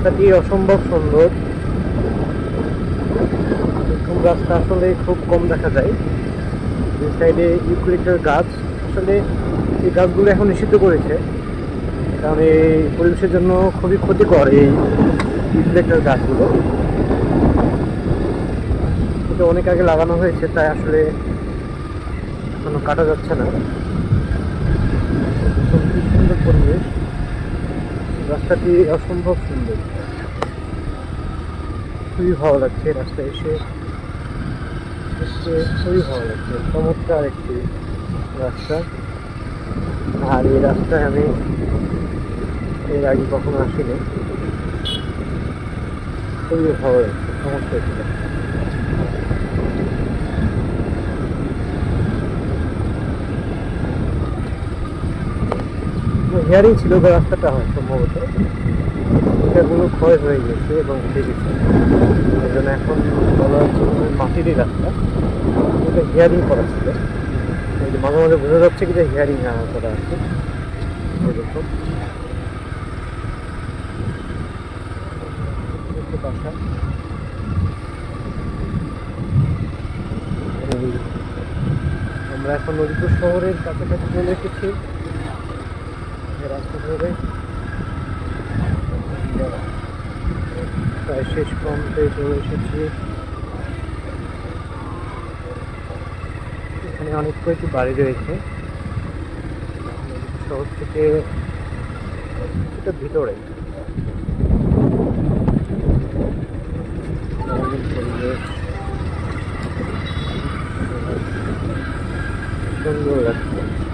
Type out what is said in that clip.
রাস্তাটি অসম্ভব সুন্দর। এরকম রাস্তা আসলে খুব কম দেখা যায়। দুই সাইডে ইউক্যালিপটাস গাছ, আসলে এই গাছগুলো এখন নিষিদ্ধ করেছে, কারণ এই পরিবেশের জন্য খুবই ক্ষতিকর এই ইউক্যালিপটাস গাছগুলো। এটা অনেক আগে লাগানো হয়েছে, তাই আসলে এখনো কাটা যাচ্ছে না। খুব সুন্দর পরিবেশ, রাস্তাটি অসম্ভব সুন্দর, খুবই ভালো লাগছে রাস্তায় এসে। খুবই ভালো লাগছে, চমৎকার একটি রাস্তা। আর এই রাস্তায় আমি এর আগে কখনো আসিনি, খুবই ভালো লাগছে, চমৎকার ছিল। হিয়ারিং ছিল বা রাস্তাটা হয় সম্ভবত, এটাগুলো ক্ষয় হয়ে গেছে এবং উঠে গেছে, এই জন্য এখন বলা হচ্ছে মাটিরই রাস্তা। এটা হিয়ারিং করা ছিল, মাঝে মাঝে বোঝা যাচ্ছে কি যে হিয়ারিং করা আছে। এরকম বাসা, আমরা এখন নদীপুর শহরের কাছাকাছি চলে এসেছি। রাস্তা ধরে প্রায় শেষ প্রান্তে চলে এসেছি। এখানে অনেক কয়েকটি বাড়ি রয়েছে, শহর থেকে কিছুটা ভিতরে। সুন্দর লাগছে।